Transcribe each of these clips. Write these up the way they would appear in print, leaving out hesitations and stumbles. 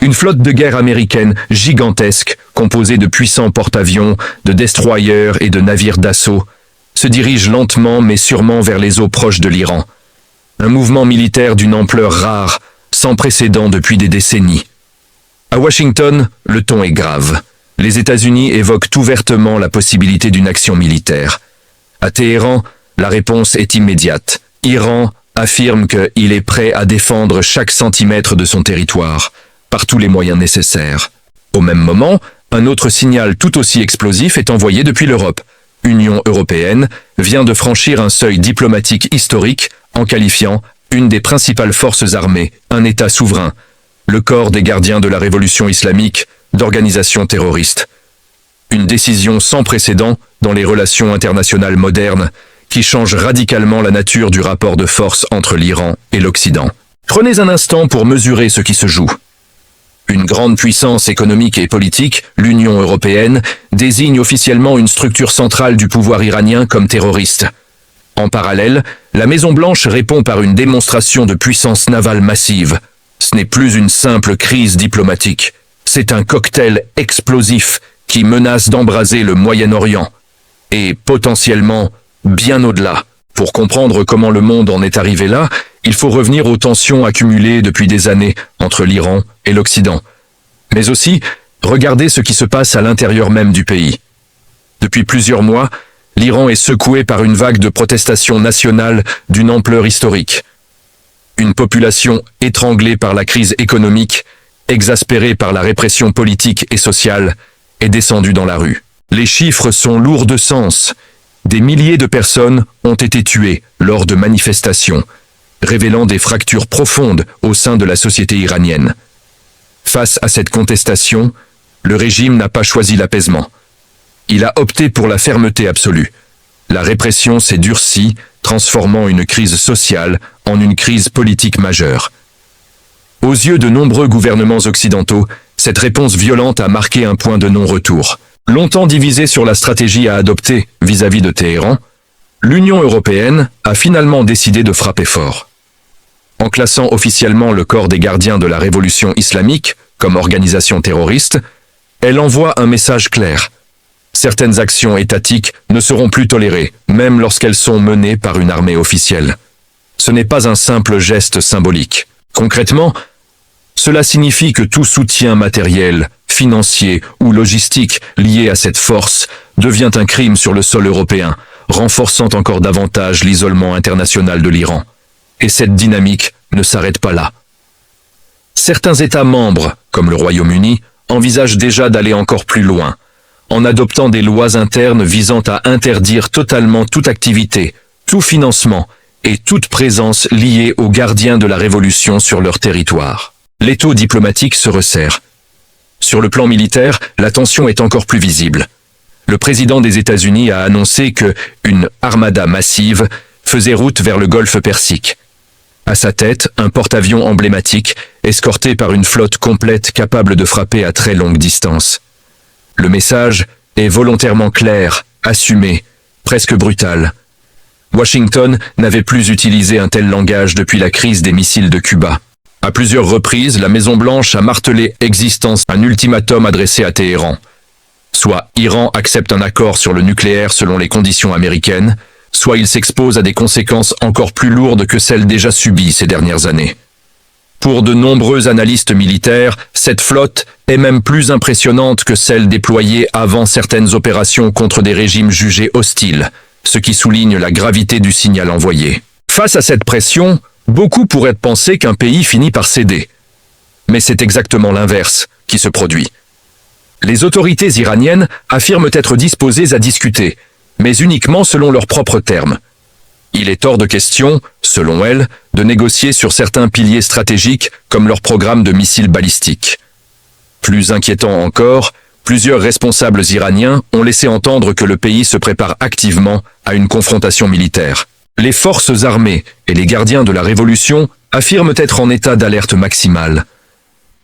Une flotte de guerre américaine gigantesque, composée de puissants porte-avions, de destroyers et de navires d'assaut, se dirige lentement mais sûrement vers les eaux proches de l'Iran. Un mouvement militaire d'une ampleur rare, sans précédent depuis des décennies. À Washington, le ton est grave. Les États-Unis évoquent ouvertement la possibilité d'une action militaire. À Téhéran, la réponse est immédiate. Iran affirme qu'il est prêt à défendre chaque centimètre de son territoire, par tous les moyens nécessaires. Au même moment, un autre signal tout aussi explosif est envoyé depuis l'Europe. L'Union européenne vient de franchir un seuil diplomatique historique en qualifiant une des principales forces armées, un État souverain, le corps des gardiens de la révolution islamique, d'organisation terroriste. Une décision sans précédent dans les relations internationales modernes qui change radicalement la nature du rapport de force entre l'Iran et l'Occident. Prenez un instant pour mesurer ce qui se joue. Une grande puissance économique et politique, l'Union européenne, désigne officiellement une structure centrale du pouvoir iranien comme terroriste. En parallèle, la Maison-Blanche répond par une démonstration de puissance navale massive. Ce n'est plus une simple crise diplomatique, c'est un cocktail explosif qui menace d'embraser le Moyen-Orient, et potentiellement bien au-delà. Pour comprendre comment le monde en est arrivé là, il faut revenir aux tensions accumulées depuis des années entre l'Iran et l'Occident. Mais aussi, regarder ce qui se passe à l'intérieur même du pays. Depuis plusieurs mois, l'Iran est secoué par une vague de protestations nationales d'une ampleur historique. Une population étranglée par la crise économique, exaspérée par la répression politique et sociale, est descendue dans la rue. Les chiffres sont lourds de sens. Des milliers de personnes ont été tuées lors de manifestations, révélant des fractures profondes au sein de la société iranienne. Face à cette contestation, le régime n'a pas choisi l'apaisement. Il a opté pour la fermeté absolue. La répression s'est durcie, transformant une crise sociale en une crise politique majeure. Aux yeux de nombreux gouvernements occidentaux, cette réponse violente a marqué un point de non-retour. Longtemps divisée sur la stratégie à adopter vis-à-vis de Téhéran, l'Union européenne a finalement décidé de frapper fort. En classant officiellement le corps des gardiens de la révolution islamique comme organisation terroriste, elle envoie un message clair. Certaines actions étatiques ne seront plus tolérées, même lorsqu'elles sont menées par une armée officielle. Ce n'est pas un simple geste symbolique. Concrètement, cela signifie que tout soutien matériel, financier ou logistique lié à cette force devient un crime sur le sol européen, renforçant encore davantage l'isolement international de l'Iran. Et cette dynamique ne s'arrête pas là. Certains États membres, comme le Royaume-Uni, envisagent déjà d'aller encore plus loin, en adoptant des lois internes visant à interdire totalement toute activité, tout financement et toute présence liée aux gardiens de la révolution sur leur territoire. L'étau diplomatique se resserre. Sur le plan militaire, la tension est encore plus visible. Le président des États-Unis a annoncé qu'une armada massive faisait route vers le golfe Persique. À sa tête, un porte-avions emblématique, escorté par une flotte complète capable de frapper à très longue distance. Le message est volontairement clair, assumé, presque brutal. Washington n'avait plus utilisé un tel langage depuis la crise des missiles de Cuba. À plusieurs reprises, la Maison-Blanche a martelé l'existence d'un ultimatum adressé à Téhéran. Soit Iran accepte un accord sur le nucléaire selon les conditions américaines, soit il s'expose à des conséquences encore plus lourdes que celles déjà subies ces dernières années. Pour de nombreux analystes militaires, cette flotte est même plus impressionnante que celle déployée avant certaines opérations contre des régimes jugés hostiles, ce qui souligne la gravité du signal envoyé. Face à cette pression, beaucoup pourraient penser qu'un pays finit par céder. Mais c'est exactement l'inverse qui se produit. Les autorités iraniennes affirment être disposées à discuter, mais uniquement selon leurs propres termes. Il est hors de question, selon elles, de négocier sur certains piliers stratégiques comme leur programme de missiles balistiques. Plus inquiétant encore, plusieurs responsables iraniens ont laissé entendre que le pays se prépare activement à une confrontation militaire. Les forces armées et les gardiens de la révolution affirment être en état d'alerte maximale,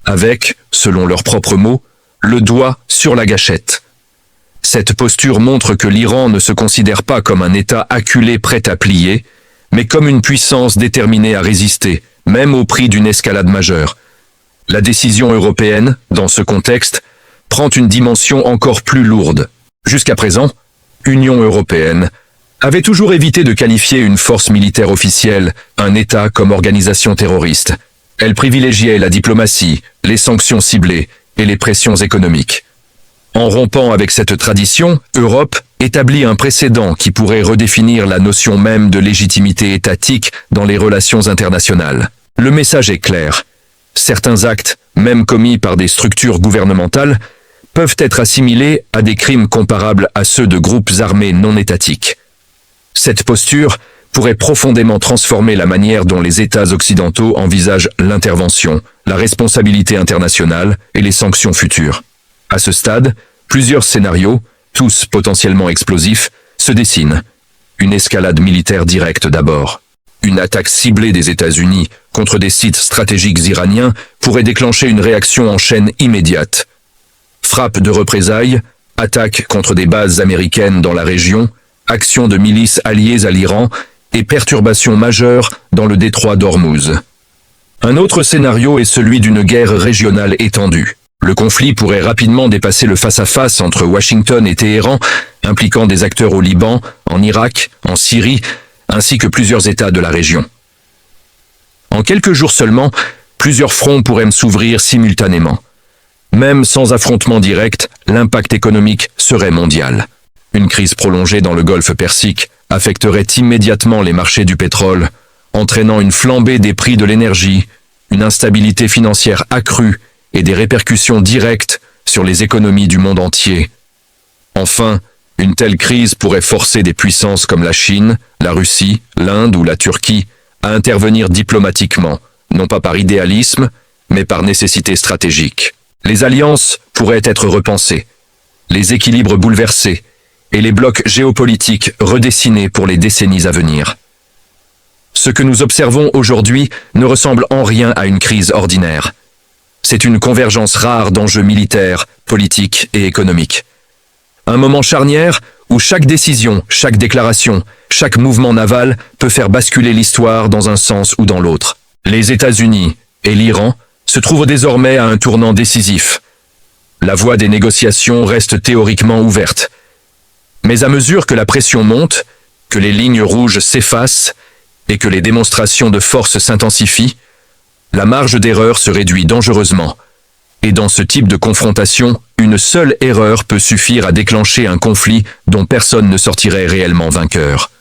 avec, selon leurs propres mots, le doigt sur la gâchette. Cette posture montre que l'Iran ne se considère pas comme un État acculé prêt à plier, mais comme une puissance déterminée à résister, même au prix d'une escalade majeure. La décision européenne, dans ce contexte, prend une dimension encore plus lourde. Jusqu'à présent, l'Union européenne avait toujours évité de qualifier une force militaire officielle, un État, comme organisation terroriste. Elle privilégiait la diplomatie, les sanctions ciblées et les pressions économiques. En rompant avec cette tradition, Europe établit un précédent qui pourrait redéfinir la notion même de légitimité étatique dans les relations internationales. Le message est clair. Certains actes, même commis par des structures gouvernementales, peuvent être assimilés à des crimes comparables à ceux de groupes armés non étatiques. Cette posture pourrait profondément transformer la manière dont les États occidentaux envisagent l'intervention, la responsabilité internationale et les sanctions futures. À ce stade, plusieurs scénarios, tous potentiellement explosifs, se dessinent. Une escalade militaire directe d'abord. Une attaque ciblée des États-Unis contre des sites stratégiques iraniens pourrait déclencher une réaction en chaîne immédiate. Frappe de représailles, attaque contre des bases américaines dans la région, action de milices alliées à l'Iran et perturbations majeures dans le détroit d'Ormuz. Un autre scénario est celui d'une guerre régionale étendue. Le conflit pourrait rapidement dépasser le face-à-face entre Washington et Téhéran, impliquant des acteurs au Liban, en Irak, en Syrie, ainsi que plusieurs États de la région. En quelques jours seulement, plusieurs fronts pourraient s'ouvrir simultanément. Même sans affrontement direct, l'impact économique serait mondial. Une crise prolongée dans le golfe Persique affecterait immédiatement les marchés du pétrole, entraînant une flambée des prix de l'énergie, une instabilité financière accrue et des répercussions directes sur les économies du monde entier. Enfin, une telle crise pourrait forcer des puissances comme la Chine, la Russie, l'Inde ou la Turquie à intervenir diplomatiquement, non pas par idéalisme, mais par nécessité stratégique. Les alliances pourraient être repensées, les équilibres bouleversés et les blocs géopolitiques redessinés pour les décennies à venir. Ce que nous observons aujourd'hui ne ressemble en rien à une crise ordinaire. C'est une convergence rare d'enjeux militaires, politiques et économiques. Un moment charnière où chaque décision, chaque déclaration, chaque mouvement naval peut faire basculer l'histoire dans un sens ou dans l'autre. Les États-Unis et l'Iran se trouvent désormais à un tournant décisif. La voie des négociations reste théoriquement ouverte. Mais à mesure que la pression monte, que les lignes rouges s'effacent et que les démonstrations de force s'intensifient, la marge d'erreur se réduit dangereusement. Et dans ce type de confrontation, une seule erreur peut suffire à déclencher un conflit dont personne ne sortirait réellement vainqueur.